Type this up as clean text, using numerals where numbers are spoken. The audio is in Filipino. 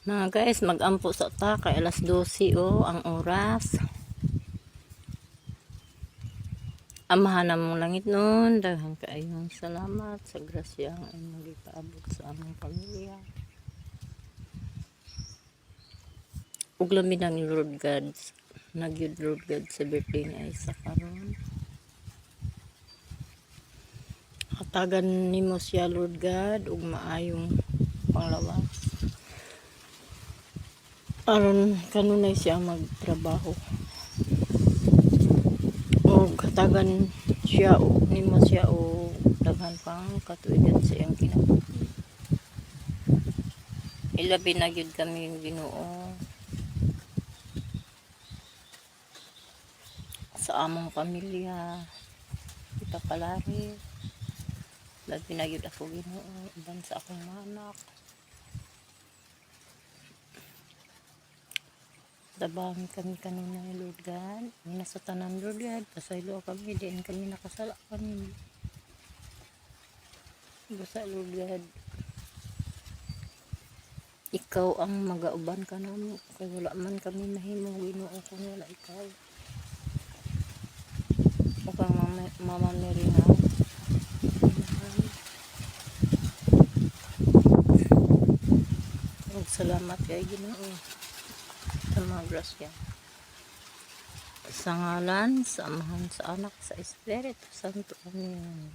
Mga guys, mag-ampo sa ta kay alas 12 ang oras. Amahan na mong langit nun. Daghang kaayong salamat sa grasya ang nagpaabot sa aming pamilya. Ug lamin ang Lord God. Nagyud Lord God sa birthday niya sa karon. Hatagan nimo siya Lord God ug maayong panglawas. Aron kanunay siya magtrabaho. O katagan siya o nimo siya o daghan pang katuigan sa iyang kinabuhi. Ilabi na gyud kami Ginoo sa among pamilya. Ipapalari. Labi na gyud ako Ginoo uban sa akong anak. Tabangan kami kanina Lord God. Nasa tanan Lord God. Pasaylo kami. Diin kami nakasala kami. Basta Lord God. Ikaw ang magauban ka namo. Kaya wala man kami mahimo Ginoo kung wala ikaw. O kang Mama Mary na. Salamat kay Ginoo. Sa mga grasya. Sa ngalan, sa Amahan, sa Anak, sa Espiritu Santo. Amen.